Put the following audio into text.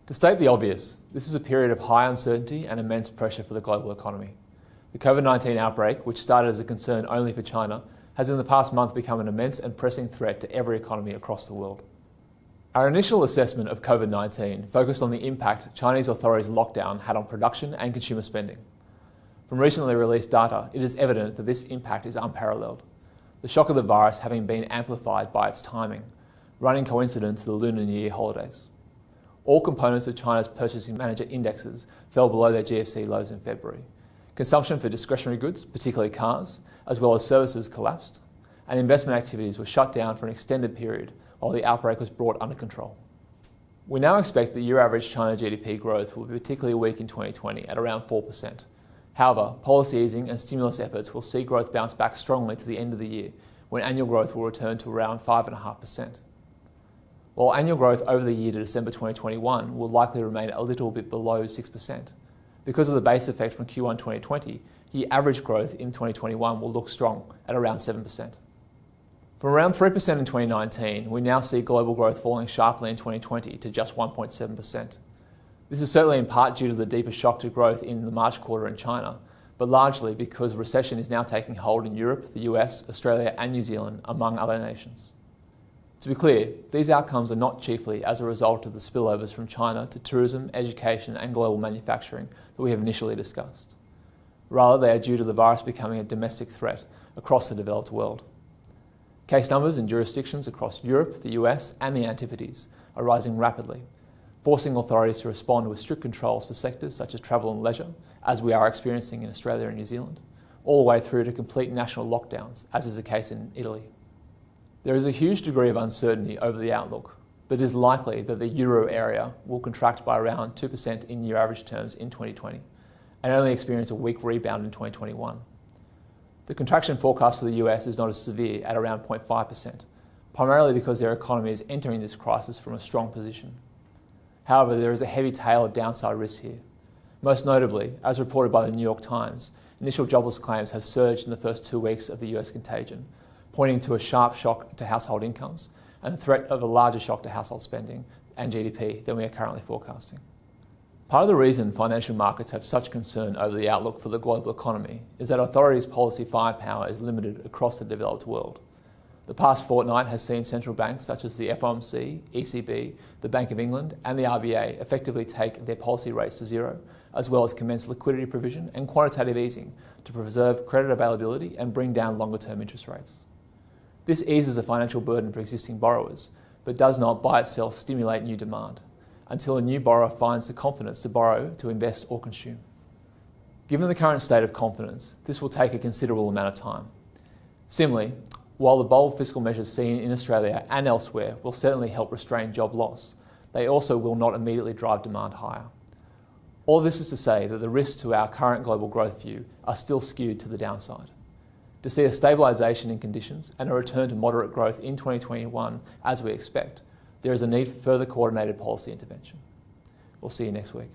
To state the obvious, this is a period of high uncertainty and immense pressure for the global economy. The COVID-19 outbreak, which started as a concern only for China, has in the past month become an immense and pressing threat to every economy across the world. Our initial assessment of COVID-19 focused on the impact Chinese authorities' lockdown had on production and consumer spending. From recently released data, it is evident that this impact is unparalleled, the shock of the virus having been amplified by its timing, running coincident to the Lunar New Year holidays. All components of China's Purchasing Manager indexes fell below their GFC lows in February. Consumption for discretionary goods, particularly cars, as well as services collapsed, and investment activities were shut down for an extended period while the outbreak was brought under control. We now expect that year average China GDP growth will be particularly weak in 2020 at around 4%. However, policy easing and stimulus efforts will see growth bounce back strongly to the end of the year, when annual growth will return to around 5.5%. While annual growth over the year to December 2021 will likely remain a little bit below 6%. Because of the base effect from Q1 2020, year average growth in 2021 will look strong at around 7%. From around 3% in 2019, we now see global growth falling sharply in 2020 to just 1.7%. This is certainly in part due to the deeper shock to growth in the March quarter in China, but largely because recession is now taking hold in Europe, the US, Australia and New Zealand, among other nations. To be clear, these outcomes are not chiefly as a result of the spillovers from China to tourism, education and global manufacturing that we have initially discussed. Rather, they are due to the virus becoming a domestic threat across the developed world. Case numbers in jurisdictions across Europe, the US and the Antipodes are rising rapidly, forcing authorities to respond with strict controls for sectors such as travel and leisure, as we are experiencing in Australia and New Zealand, all the way through to complete national lockdowns, as is the case in Italy. There is a huge degree of uncertainty over the outlook, but it is likely that the euro area will contract by around 2% in year average terms in 2020 and only experience a weak rebound in 2021. The contraction forecast for the US is not as severe at around 0.5%, primarily because their economy is entering this crisis from a strong position. However, there is a heavy tail of downside risk here. Most notably, as reported by the New York Times, initial jobless claims have surged in the first 2 weeks of the US contagion, pointing to a sharp shock to household incomes and the threat of a larger shock to household spending and GDP than we are currently forecasting. Part of the reason financial markets have such concern over the outlook for the global economy is that authorities' policy firepower is limited across the developed world. The past fortnight has seen central banks such as the FOMC, ECB, the Bank of England and the RBA effectively take their policy rates to zero, as well as commence liquidity provision and quantitative easing to preserve credit availability and bring down longer-term interest rates. This eases a financial burden for existing borrowers, but does not by itself stimulate new demand, until a new borrower finds the confidence to borrow, to invest or consume. Given the current state of confidence, this will take a considerable amount of time. Similarly, while the bold fiscal measures seen in Australia and elsewhere will certainly help restrain job loss, they also will not immediately drive demand higher. All this is to say that the risks to our current global growth view are still skewed to the downside. To see a stabilisation in conditions and a return to moderate growth in 2021 as we expect, there is a need for further coordinated policy intervention. We'll see you next week.